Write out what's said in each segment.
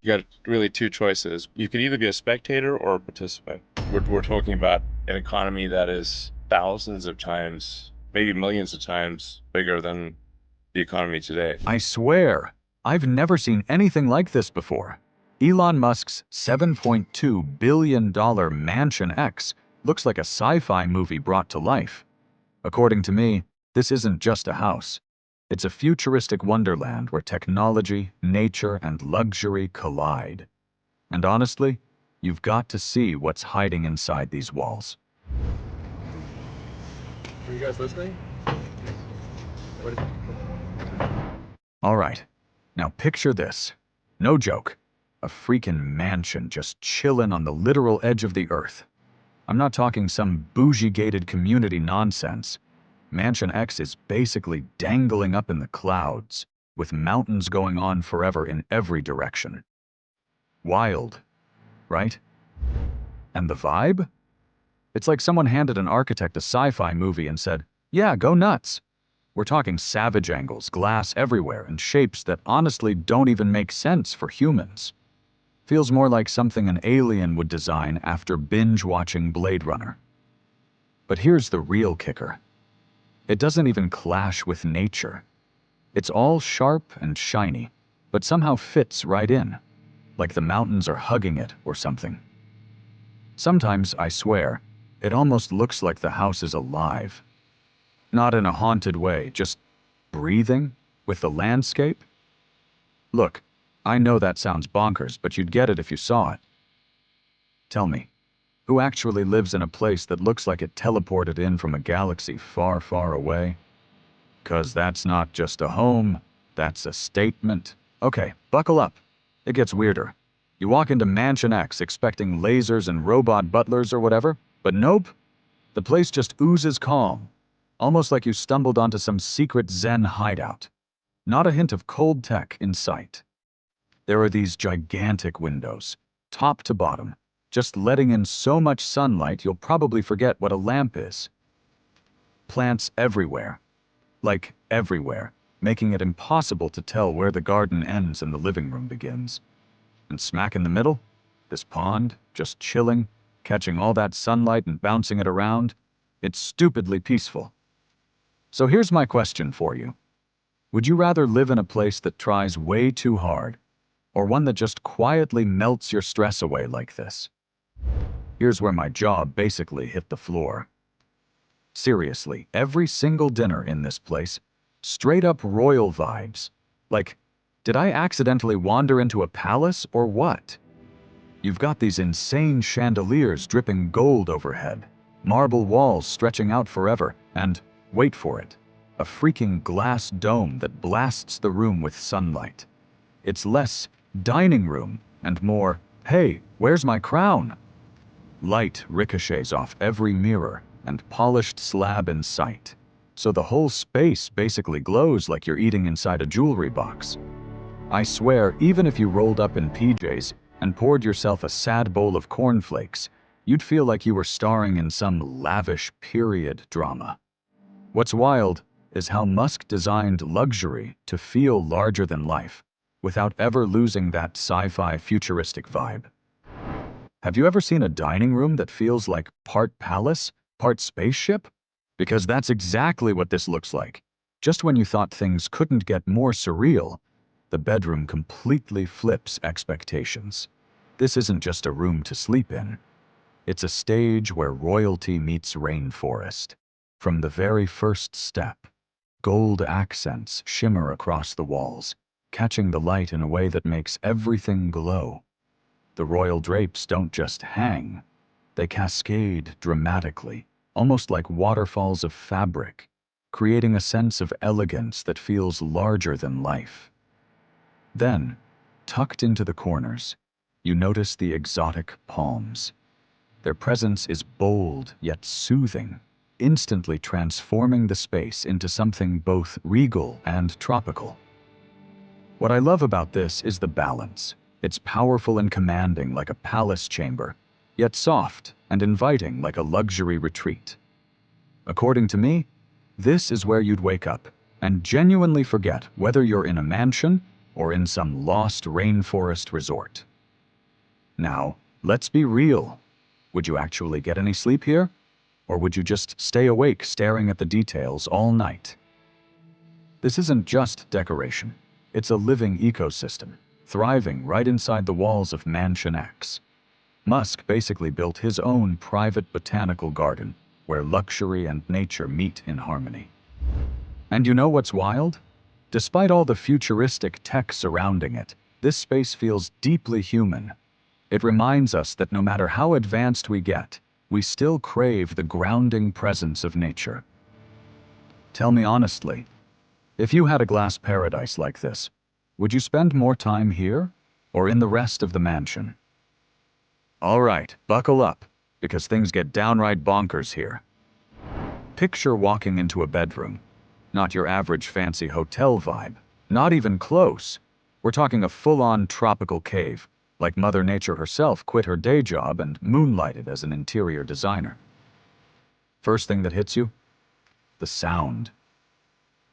You got really two choices. You could either be a spectator or a participant. We're talking about an economy that is thousands of times, maybe millions of times bigger than the economy today. I swear, I've never seen anything like this before. Elon Musk's $7.2 billion Mansion X looks like a sci-fi movie brought to life. According to me, this isn't just a house. It's a futuristic wonderland where technology, nature, and luxury collide. And honestly, you've got to see what's hiding inside these walls. Are you guys listening? What is All right, now picture this. No joke. A freaking mansion just chillin' on the literal edge of the earth. I'm not talking some bougie-gated community nonsense. Mansion X is basically dangling up in the clouds, with mountains going on forever in every direction. Wild, right? And the vibe? It's like someone handed an architect a sci-fi movie and said, yeah, go nuts. We're talking savage angles, glass everywhere, and shapes that honestly don't even make sense for humans. Feels more like something an alien would design after binge-watching Blade Runner. But here's the real kicker. It doesn't even clash with nature. It's all sharp and shiny, but somehow fits right in, like the mountains are hugging it or something. Sometimes, I swear, it almost looks like the house is alive. Not in a haunted way, just breathing with the landscape. Look, I know that sounds bonkers, but you'd get it if you saw it. Tell me, who actually lives in a place that looks like it teleported in from a galaxy far, far away? 'Cause that's not just a home, that's a statement. Okay, buckle up. It gets weirder. You walk into Mansion X expecting lasers and robot butlers or whatever, but nope. The place just oozes calm, almost like you stumbled onto some secret Zen hideout. Not a hint of cold tech in sight. There are these gigantic windows, top to bottom, just letting in so much sunlight you'll probably forget what a lamp is. Plants everywhere, like everywhere, making it impossible to tell where the garden ends and the living room begins. And smack in the middle, this pond, just chilling, catching all that sunlight and bouncing it around. It's stupidly peaceful. So here's my question for you. Would you rather live in a place that tries way too hard, or one that just quietly melts your stress away like this? Here's where my jaw basically hit the floor. Seriously, every single dinner in this place, straight up royal vibes. Like, did I accidentally wander into a palace or what? You've got these insane chandeliers dripping gold overhead, marble walls stretching out forever, and, wait for it, a freaking glass dome that blasts the room with sunlight. It's less dining room and more, hey, where's my crown? Light ricochets off every mirror and polished slab in sight, so the whole space basically glows like you're eating inside a jewelry box. I swear, even if you rolled up in PJs and poured yourself a sad bowl of cornflakes, you'd feel like you were starring in some lavish period drama. What's wild is how Musk designed luxury to feel larger than life, without ever losing that sci-fi futuristic vibe. Have you ever seen a dining room that feels like part palace, part spaceship? Because that's exactly what this looks like. Just when you thought things couldn't get more surreal, the bedroom completely flips expectations. This isn't just a room to sleep in. It's a stage where royalty meets rainforest. From the very first step, gold accents shimmer across the walls, catching the light in a way that makes everything glow. The royal drapes don't just hang, they cascade dramatically, almost like waterfalls of fabric, creating a sense of elegance that feels larger than life. Then, tucked into the corners, you notice the exotic palms. Their presence is bold yet soothing, instantly transforming the space into something both regal and tropical. What I love about this is the balance. It's powerful and commanding like a palace chamber, yet soft and inviting like a luxury retreat. According to me, this is where you'd wake up and genuinely forget whether you're in a mansion or in some lost rainforest resort. Now, let's be real. Would you actually get any sleep here? Or would you just stay awake staring at the details all night? This isn't just decoration. It's a living ecosystem, thriving right inside the walls of Mansion X. Musk basically built his own private botanical garden where luxury and nature meet in harmony. And you know what's wild? Despite all the futuristic tech surrounding it, this space feels deeply human. It reminds us that no matter how advanced we get, we still crave the grounding presence of nature. Tell me honestly, if you had a glass paradise like this, would you spend more time here or in the rest of the mansion? All right, buckle up, because things get downright bonkers here. Picture walking into a bedroom. Not your average fancy hotel vibe. Not even close. We're talking a full-on tropical cave, like Mother Nature herself quit her day job and moonlighted as an interior designer. First thing that hits you? The sound.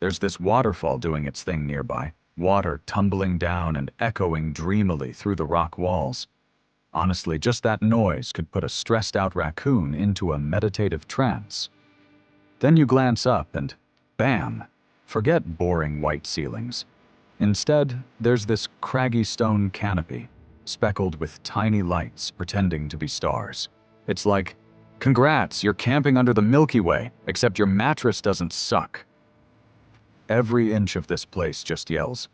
There's this waterfall doing its thing nearby, water tumbling down and echoing dreamily through the rock walls. Honestly, just that noise could put a stressed-out raccoon into a meditative trance. Then you glance up and, bam, forget boring white ceilings. Instead, there's this craggy stone canopy, speckled with tiny lights pretending to be stars. It's like, congrats, you're camping under the Milky Way, except your mattress doesn't suck. Every inch of this place just yells,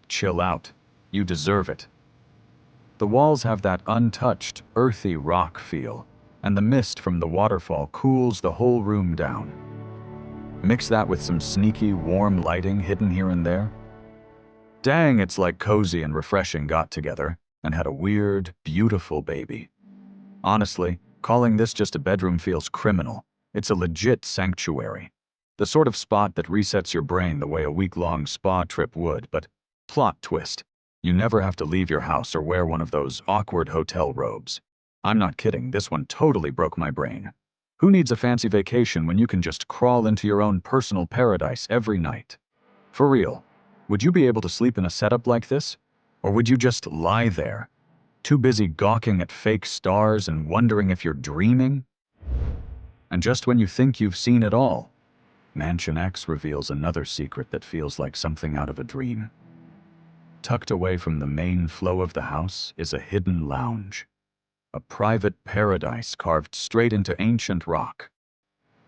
chill out, you deserve it. The walls have that untouched, earthy rock feel, and the mist from the waterfall cools the whole room down. Mix that with some sneaky, warm lighting hidden here and there. Dang, it's like cozy and refreshing got together and had a weird, beautiful baby. Honestly, calling this just a bedroom feels criminal. It's a legit sanctuary. The sort of spot that resets your brain the way a week-long spa trip would, but plot twist. You never have to leave your house or wear one of those awkward hotel robes. I'm not kidding, this one totally broke my brain. Who needs a fancy vacation when you can just crawl into your own personal paradise every night? For real, would you be able to sleep in a setup like this? Or would you just lie there, too busy gawking at fake stars and wondering if you're dreaming? And just when you think you've seen it all, Mansion X reveals another secret that feels like something out of a dream. Tucked away from the main flow of the house is a hidden lounge. A private paradise carved straight into ancient rock.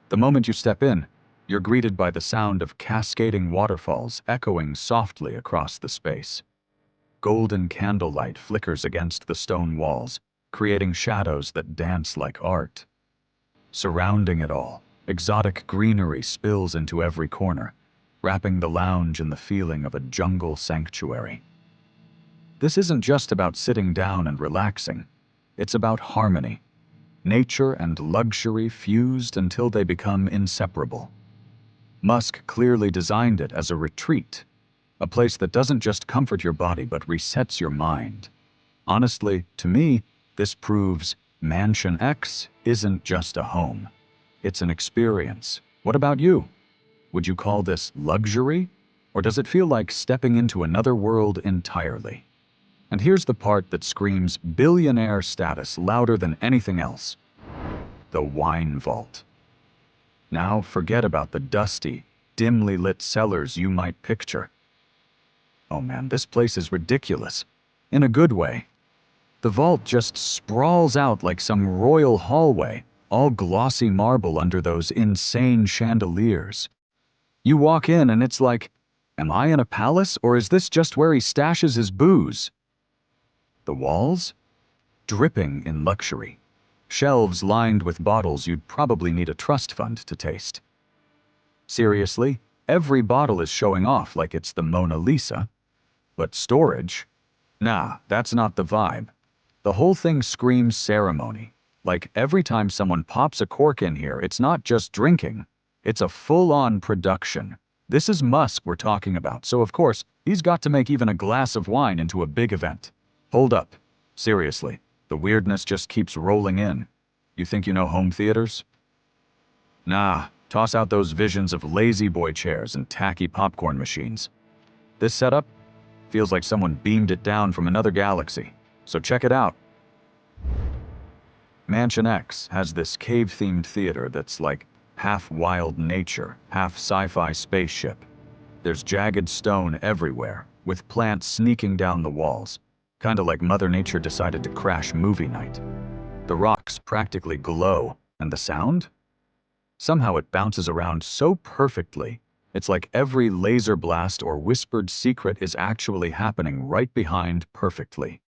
The moment you step in, you're greeted by the sound of cascading waterfalls echoing softly across the space. Golden candlelight flickers against the stone walls, creating shadows that dance like art. Surrounding it all, exotic greenery spills into every corner, wrapping the lounge in the feeling of a jungle sanctuary. This isn't just about sitting down and relaxing. It's about harmony. Nature and luxury fused until they become inseparable. Musk clearly designed it as a retreat, a place that doesn't just comfort your body but resets your mind. Honestly, to me, this proves Mansion X isn't just a home. It's an experience. What about you? Would you call this luxury? Or does it feel like stepping into another world entirely? And here's the part that screams billionaire status louder than anything else. The wine vault. Now forget about the dusty, dimly lit cellars you might picture. Oh man, this place is ridiculous. In a good way. The vault just sprawls out like some royal hallway, all glossy marble under those insane chandeliers. You walk in and it's like, am I in a palace or is this just where he stashes his booze? The walls? Dripping in luxury. Shelves lined with bottles you'd probably need a trust fund to taste. Seriously, every bottle is showing off like it's the Mona Lisa. But storage? Nah, that's not the vibe. The whole thing screams ceremony. Like every time someone pops a cork in here, it's not just drinking. It's a full-on production. This is Musk we're talking about, so of course, he's got to make even a glass of wine into a big event. Hold up. Seriously, the weirdness just keeps rolling in. You think you know home theaters? Nah, toss out those visions of lazy boy chairs and tacky popcorn machines. This setup? Feels like someone beamed it down from another galaxy. So check it out. Mansion X has this cave-themed theater that's like half wild nature, half sci-fi spaceship. There's jagged stone everywhere, with plants sneaking down the walls. Kinda like Mother Nature decided to crash movie night. The rocks practically glow, and the sound? Somehow it bounces around so perfectly. It's like every laser blast or whispered secret is actually happening right behind perfectly.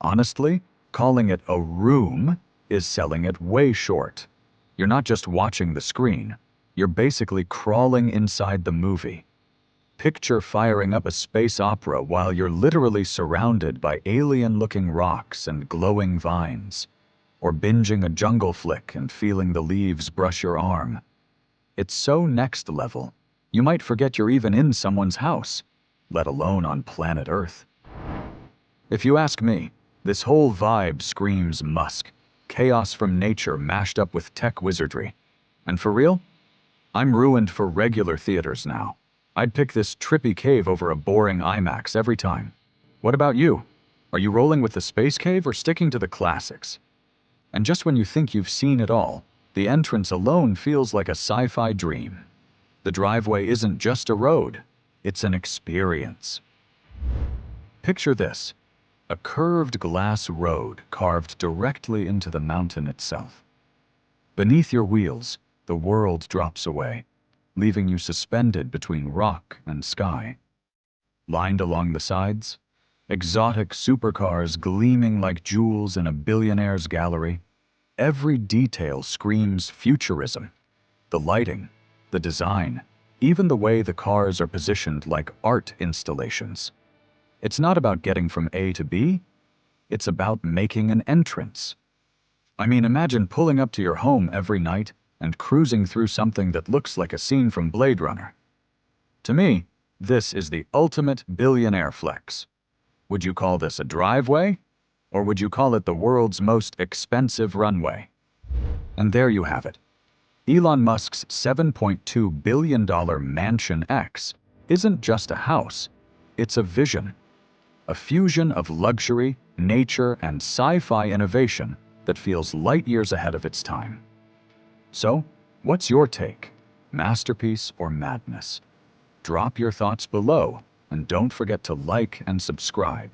Honestly, calling it a room is selling it way short. You're not just watching the screen, you're basically crawling inside the movie. Picture firing up a space opera while you're literally surrounded by alien-looking rocks and glowing vines, or binging a jungle flick and feeling the leaves brush your arm. It's so next level, you might forget you're even in someone's house, let alone on planet Earth. If you ask me, this whole vibe screams Musk, chaos from nature mashed up with tech wizardry. And for real, I'm ruined for regular theaters now. I'd pick this trippy cave over a boring IMAX every time. What about you? Are you rolling with the space cave or sticking to the classics? And just when you think you've seen it all, the entrance alone feels like a sci-fi dream. The driveway isn't just a road, it's an experience. Picture this, a curved glass road carved directly into the mountain itself. Beneath your wheels, the world drops away, leaving you suspended between rock and sky. Lined along the sides, exotic supercars gleaming like jewels in a billionaire's gallery. Every detail screams futurism. The lighting, the design, even the way the cars are positioned like art installations. It's not about getting from A to B, it's about making an entrance. I mean, imagine pulling up to your home every night and cruising through something that looks like a scene from Blade Runner. To me, this is the ultimate billionaire flex. Would you call this a driveway? Or would you call it the world's most expensive runway? And there you have it. Elon Musk's $7.2 billion Mansion X isn't just a house, it's a vision. A fusion of luxury, nature, and sci-fi innovation that feels light years ahead of its time. So, what's your take? Masterpiece or madness? Drop your thoughts below, and don't forget to like and subscribe.